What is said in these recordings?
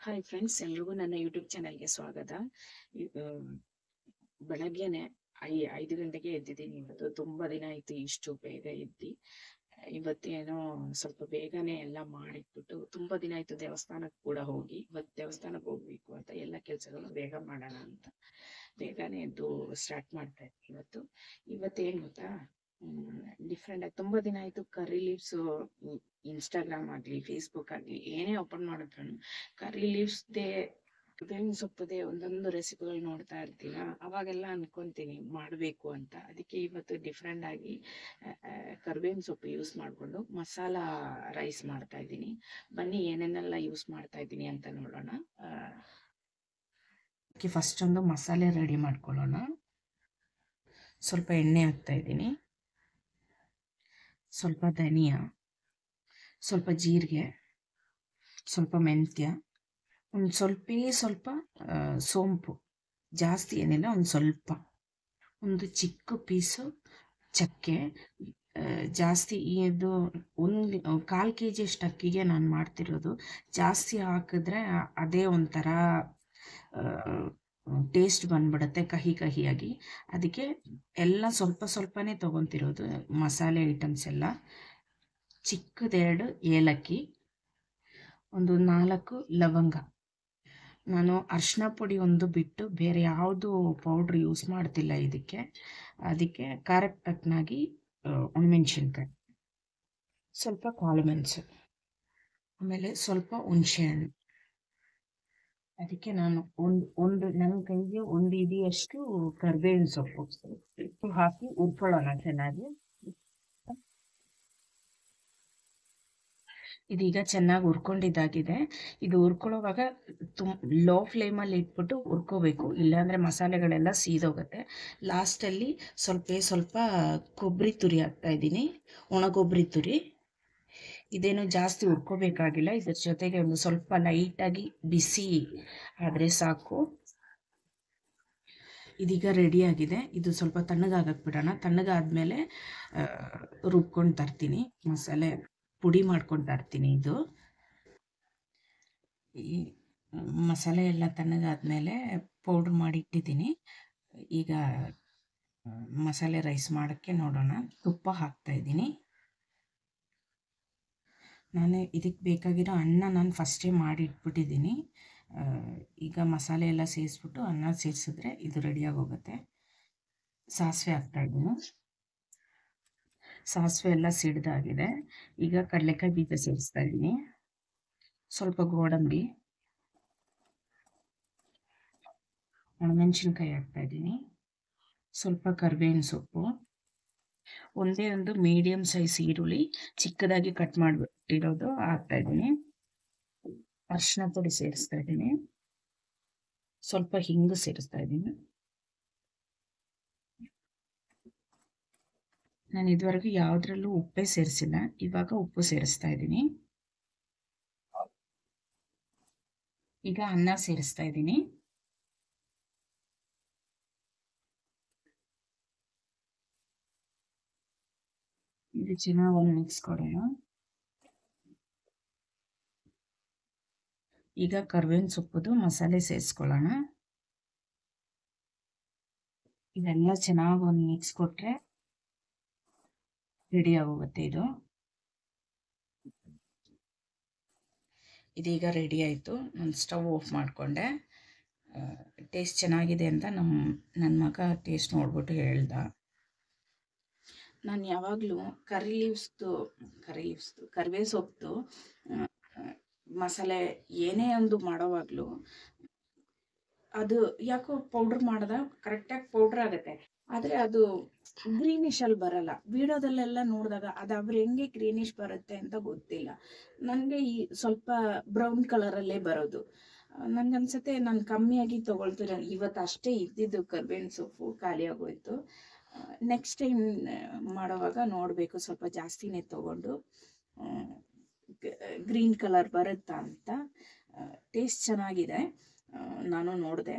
Hi friends, ಎಲ್ರಿಗೂ ನನ್ನ YouTube ಚಾನೆಲ್ಗೆ ಸ್ವಾಗತ. ಬೆಳಗ್ಗೆನೆ 5 ಗಂಟೆಗೆ ಎದ್ದಿದ್ದೀನಿ. ಇವತ್ತು ತುಂಬಾ ದಿನ ಆಯ್ತು ಇಷ್ಟು ಬೇಗ ಎದ್ದಿ. ಇವತ್ತೇನೋ ಸ್ವಲ್ಪ ಬೇಗನೆ ಎಲ್ಲ ಮಾಡಿಟ್ಬಿಟ್ಟು, ತುಂಬಾ ದಿನ ಆಯ್ತು ದೇವಸ್ಥಾನಕ್ಕೆ ಕೂಡ ಹೋಗಿ. ಇವತ್ತು ದೇವಸ್ಥಾನಕ್ಕೆ ಹೋಗ್ಬೇಕು ಅಂತ ಎಲ್ಲ ಕೆಲಸಗಳು ಬೇಗ ಮಾಡೋಣ ಅಂತ ಬೇಗನೆ ಎದ್ದು ಸ್ಟಾರ್ಟ್ ಮಾಡ್ತಾ ಇದ್ದೀನಿ. ಇವತ್ತೇನ್ ಗೊತ್ತಾ, ಡಿಫ್ರೆಂಟ್ ಆಗಿ ತುಂಬಾ ದಿನ ಆಯ್ತು ಕರಿ ಲೀವ್ಸ್ ಇನ್ಸ್ಟಾಗ್ರಾಮ್ ಆಗ್ಲಿ ಫೇಸ್ಬುಕ್ ಆಗ್ಲಿ ಏನೇ ಓಪನ್ ಮಾಡಿದ್ರು ಕರಿ ಲೀವ್ಸ್ ಬೇವಿನ ಸೊಪ್ಪುದೇ ಒಂದೊಂದು ರೆಸಿಪಿಗಳು ನೋಡ್ತಾ ಇರ್ತೀನ. ಅವಾಗೆಲ್ಲ ಅನ್ಕೊಂತೀನಿ ಮಾಡ್ಬೇಕು ಅಂತ. ಅದಕ್ಕೆ ಇವತ್ತು ಡಿಫ್ರೆಂಟ್ ಆಗಿ ಕರಿಬೇವಿನ ಸೊಪ್ಪು ಯೂಸ್ ಮಾಡ್ಕೊಂಡು ಮಸಾಲಾ ರೈಸ್ ಮಾಡ್ತಾ ಇದ್ದೀನಿ. ಬನ್ನಿ ಏನೇನೆಲ್ಲ ಯೂಸ್ ಮಾಡ್ತಾ ಇದ್ದೀನಿ ಅಂತ ನೋಡೋಣ. ಫಸ್ಟ್ ಒಂದು ಮಸಾಲೆ ರೆಡಿ ಮಾಡ್ಕೊಳ್ಳೋಣ. ಸ್ವಲ್ಪ ಎಣ್ಣೆ ಹಾಕ್ತಾ ಇದ್ದೀನಿ, ಸ್ವಲ್ಪ ಧನಿಯಾ, ಸ್ವಲ್ಪ ಜೀರಿಗೆ, ಸ್ವಲ್ಪ ಮೆಂತ್ಯ, ಒಂದು ಸ್ವಲ್ಪ ಸೋಂಪು, ಜಾಸ್ತಿ ಏನಿಲ್ಲ, ಒಂದು ಚಿಕ್ಕ ಪೀಸು ಚಕ್ಕೆ. ಜಾಸ್ತಿ ಇದು 1/4 kg ಅಷ್ಟು ಅಕ್ಕಿಗೆ ನಾನು ಮಾಡ್ತಿರೋದು. ಜಾಸ್ತಿ ಹಾಕಿದ್ರೆ ಅದೇ ಒಂಥರ ಟೇಸ್ಟ್ ಬಂದ್ಬಿಡುತ್ತೆ, ಕಹಿ ಕಹಿಯಾಗಿ. ಅದಕ್ಕೆ ಎಲ್ಲ ಸ್ವಲ್ಪನೇ ತೊಗೊತಿರೋದು ಮಸಾಲೆ ಐಟಮ್ಸ್ ಎಲ್ಲ. ಚಿಕ್ಕದೆರಡು ಏಲಕ್ಕಿ, ಒಂದು 4 ಲವಂಗ. ನಾನು ಅರಿಶಿನ ಪುಡಿ ಒಂದು ಬಿಟ್ಟು ಬೇರೆ ಯಾವುದು ಪೌಡ್ರ್ ಯೂಸ್ ಮಾಡ್ತಿಲ್ಲ ಇದಕ್ಕೆ. ಅದಕ್ಕೆ ಖಾರಕ್ಕೆ ತಕ್ಕನಾಗಿ ಒಣಮೆಣ್ಸಿನ್ಕಾಯಿ, ಸ್ವಲ್ಪ ಕಾಳುಮೆಣಸು, ಆಮೇಲೆ ಸ್ವಲ್ಪ ಹುಣಸೆಹಣ್ಣು. ಅದಕ್ಕೆ ನಾನು ನನ್ನ ಕೈಗೆ 1 ಇಡಿಯಷ್ಟು ಕರಿಬೇವಿನ ಸೊಪ್ಪು ಹಾಕಿ ಹುರ್ಕೊಳ್ಳೋಣ ಚೆನ್ನಾಗಿ. ಇದೀಗ ಚೆನ್ನಾಗಿ ಹುರ್ಕೊಂಡಿದ್ದಾಗಿದೆ. ಇದು ಹುರ್ಕೊಳ್ಳೋವಾಗ ಲೋ ಫ್ಲೇಮಲ್ಲಿ ಇಟ್ಬಿಟ್ಟು ಹುರ್ಕೋಬೇಕು, ಇಲ್ಲಾಂದರೆ ಮಸಾಲೆಗಳೆಲ್ಲ ಸೀದೋಗುತ್ತೆ. ಲಾಸ್ಟಲ್ಲಿ ಸ್ವಲ್ಪ ಕೊಬ್ಬರಿ ತುರಿ ಹಾಕ್ತಾ ಇದ್ದೀನಿ, ಒಣಗೊಬ್ಬರಿ ತುರಿ. ಇದೇನು ಜಾಸ್ತಿ ಹುರ್ಕೋಬೇಕಾಗಿಲ್ಲ, ಇದ್ರ ಜೊತೆಗೆ ಒಂದು ಸ್ವಲ್ಪ ಲೈಟಾಗಿ ಬಿಸಿ ಆದರೆ ಸಾಕು. ಇದೀಗ ರೆಡಿಯಾಗಿದೆ. ಇದು ಸ್ವಲ್ಪ ತಣ್ಣಗಾಗಕ್ಕೆ ಬಿಡೋಣ. ತಣ್ಣಗಾದ್ಮೇಲೆ ರುಬ್ಕೊಂಡು ತರ್ತೀನಿ, ಮಸಾಲೆ ಪುಡಿ ಮಾಡ್ಕೊತಾ ಇರ್ತೀನಿ. ಈ ಮಸಾಲೆ ಎಲ್ಲ ತಣ್ಣಗಾದ್ಮೇಲೆ ಪೌಡ್ರ್ ಮಾಡಿ ಇಟ್ಟಿದ್ದೀನಿ. ಈಗ ಮಸಾಲೆ ರೈಸ್ ಮಾಡೋಕ್ಕೆ ನೋಡೋಣ. ತುಪ್ಪ ಹಾಕ್ತಾ ಇದ್ದೀನಿ. ನಾನು ಇದಕ್ಕೆ ಬೇಕಾಗಿರೋ ಅನ್ನ ನಾನು ಫಸ್ಟೇ ಮಾಡಿ ಇಟ್ಬಿಟ್ಟಿದ್ದೀನಿ. ಈಗ ಮಸಾಲೆ ಎಲ್ಲ ಸೇರಿಸ್ಬಿಟ್ಟು ಅನ್ನ ಸೇರಿಸಿದ್ರೆ ಇದು ರೆಡಿಯಾಗಿ ಹೋಗುತ್ತೆ. ಸಾಸಿವೆ ಹಾಕ್ತಾ ಇದ್ದೀನಿ. ಸಾಸಿವೆ ಎಲ್ಲ ಸಿಡ್ದಾಗಿದೆ. ಈಗ ಕಡಲೆಕಾಯಿ ಬೀಜ ಸೇರಿಸ್ತಾ ಇದ್ದೀನಿ, ಸ್ವಲ್ಪ ಗೋಡಂಬಿ, ಒಣಮೆಣಸಿನ್ಕಾಯಿ ಹಾಕ್ತಾ ಇದ್ದೀನಿ, ಸ್ವಲ್ಪ ಕರಿಬೇವಿನ ಸೊಪ್ಪು, ಒಂದೇ ಒಂದು ಮೀಡಿಯಂ ಸೈಜ್ ಈರುಳ್ಳಿ ಚಿಕ್ಕದಾಗಿ ಕಟ್ ಮಾಡಿಬಿಟ್ಟಿರೋದು ಹಾಕ್ತಾ ಇದ್ದೀನಿ, ಅರಿಶಿನ ಪುಡಿ ಸೇರಿಸ್ತಾ ಇದ್ದೀನಿ, ಸ್ವಲ್ಪ ಹಿಂಗು ಸೇರಿಸ್ತಾ ಇದ್ದೀನಿ. ನಾನು ಇದುವರೆಗೂ ಯಾವುದ್ರಲ್ಲೂ ಉಪ್ಪೇ ಸೇರಿಸಿಲ್ಲ, ಇವಾಗ ಉಪ್ಪು ಸೇರಿಸ್ತಾ ಇದ್ದೀನಿ. ಈಗ ಅನ್ನ ಸೇರಿಸ್ತಾ ಇದ್ದೀನಿ. ಇದು ಚೆನ್ನಾಗಿ ಒಂದು ಮಿಕ್ಸ್ ಕೊಡೋಣ. ಈಗ ಕರಿಬೇವಿನ ಸೊಪ್ಪುದು ಮಸಾಲೆ ಸೇರಿಸ್ಕೊಳ್ಳೋಣ. ಇದೆಲ್ಲ ಚೆನ್ನಾಗಿ ಒಂದು ಮಿಕ್ಸ್ ಕೊಟ್ಟರೆ ರೆಡಿ ಆಗೋಗುತ್ತೆ. ಇದೀಗ ರೆಡಿ ಆಯಿತು. ನಾನು ಸ್ಟವ್ ಆಫ್ ಮಾಡಿಕೊಂಡೆ. ಟೇಸ್ಟ್ ಚೆನ್ನಾಗಿದೆ ಅಂತ ನನ್ನ ಮಗ ಟೇಸ್ಟ್ ನೋಡ್ಬಿಟ್ಟು ಹೇಳ್ದ. ನಾನು ಯಾವಾಗಲೂ ಕರಿಬೇವು ಸೊಪ್ಪು ಮಸಾಲೆ ಏನೇ ಒಂದು ಮಾಡೋವಾಗಲೂ ಅದು ಯಾಕೋ ಪೌಡ್ರ್ ಮಾಡಿದ ಕರೆಕ್ಟಾಗಿ ಪೌಡ್ರ್ ಆಗುತ್ತೆ, ಆದರೆ ಅದು ಗ್ರೀನಿಶಲ್ಲಿ ಬರಲ್ಲ. ವಿಡಿಯೋದಲ್ಲೆಲ್ಲ ನೋಡಿದಾಗ ಅದು ಅವ್ರು ಹೆಂಗೆ ಗ್ರೀನಿಶ್ ಬರುತ್ತೆ ಅಂತ ಗೊತ್ತಿಲ್ಲ. ನನಗೆ ಈ ಸ್ವಲ್ಪ ಬ್ರೌನ್ ಕಲರಲ್ಲೇ ಬರೋದು. ನನಗನ್ಸುತ್ತೆ ನಾನು ಕಮ್ಮಿಯಾಗಿ ತೊಗೊಳ್ತೀರ. ಇವತ್ತು ಅಷ್ಟೇ ಇದ್ದಿದ್ದು ಕರಿಬೇವಿನ ಸೊಪ್ಪು ಖಾಲಿ ಆಗೋಯ್ತು. ನೆಕ್ಸ್ಟ್ ಟೈಮ್ ಮಾಡೋವಾಗ ನೋಡಬೇಕು, ಸ್ವಲ್ಪ ಜಾಸ್ತಿನೇ ತೊಗೊಂಡು ಗ್ರೀನ್ ಕಲರ್ ಬರುತ್ತಾ ಅಂತ. ಟೇಸ್ಟ್ ಚೆನ್ನಾಗಿದೆ, ನಾನು ನೋಡಿದೆ.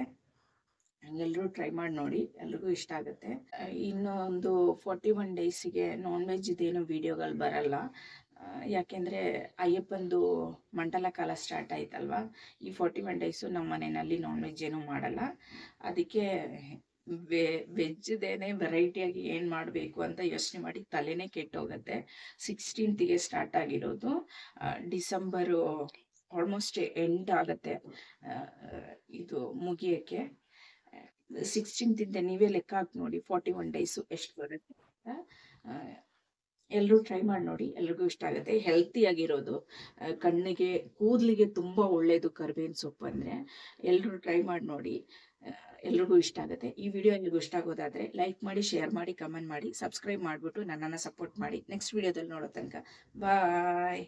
ಎಲ್ಲರೂ ಟ್ರೈ ಮಾಡಿ ನೋಡಿ, ಎಲ್ರಿಗೂ ಇಷ್ಟ ಆಗುತ್ತೆ. ಇನ್ನೂ ಒಂದು 41 ಡೇಸಿಗೆ ನಾನ್ ವೆಜ್ ಇದೇನು ವೀಡಿಯೋಗಳು ಬರಲ್ಲ. ಯಾಕೆಂದರೆ ಅಯ್ಯಪ್ಪಂದು ಮಂಡಲ ಕಾಲ ಸ್ಟಾರ್ಟ್ ಆಯ್ತಲ್ವಾ, ಈ 41 ಡೇಸು ನಮ್ಮ ಮನೆಯಲ್ಲಿ ನಾನ್ ವೆಜ್ ಏನೂ ಮಾಡಲ್ಲ. ಅದಕ್ಕೆ ವೆಜ್ದೇನೆ ವೆರೈಟಿಯಾಗಿ ಏನು ಮಾಡಬೇಕು ಅಂತ ಯೋಚನೆ ಮಾಡಿ ತಲೆನೇ ಕೆಟ್ಟೋಗುತ್ತೆ. 16th ಸ್ಟಾರ್ಟ್ ಆಗಿರೋದು, ಡಿಸೆಂಬರು ಆಲ್ಮೋಸ್ಟ್ ಎಂಡ್ ಆಗುತ್ತೆ ಇದು ಮುಗಿಯೋಕ್ಕೆ. 16th ನೀವೇ ಲೆಕ್ಕ ಹಾಕಿ ನೋಡಿ 41 ಡೇಸು ಎಷ್ಟು ಬರುತ್ತೆ ಅಂತ. ಎಲ್ಲರೂ ಟ್ರೈ ಮಾಡಿ ನೋಡಿ, ಎಲ್ರಿಗೂ ಇಷ್ಟ ಆಗುತ್ತೆ. ಹೆಲ್ತಿಯಾಗಿರೋದು, ಕಣ್ಣಿಗೆ ಕೂದಲಿಗೆ ತುಂಬ ಒಳ್ಳೆಯದು ಕರಿಬೇವಿನ ಸೊಪ್ಪು ಅಂದರೆ. ಎಲ್ಲರೂ ಟ್ರೈ ಮಾಡಿ ನೋಡಿ, ಎಲ್ರಿಗೂ ಇಷ್ಟ ಆಗುತ್ತೆ. ಈ ವಿಡಿಯೋ ಎಲ್ರಿಗೂ ಇಷ್ಟ ಆಗೋದಾದರೆ ಲೈಕ್ ಮಾಡಿ, ಶೇರ್ ಮಾಡಿ, ಕಮೆಂಟ್ ಮಾಡಿ, ಸಬ್ಸ್ಕ್ರೈಬ್ ಮಾಡಿಬಿಟ್ಟು ನನ್ನನ್ನು ಸಪೋರ್ಟ್ ಮಾಡಿ. ನೆಕ್ಸ್ಟ್ ವಿಡಿಯೋದಲ್ಲಿ ನೋಡೋ ತನಕ ಬಾಯ್.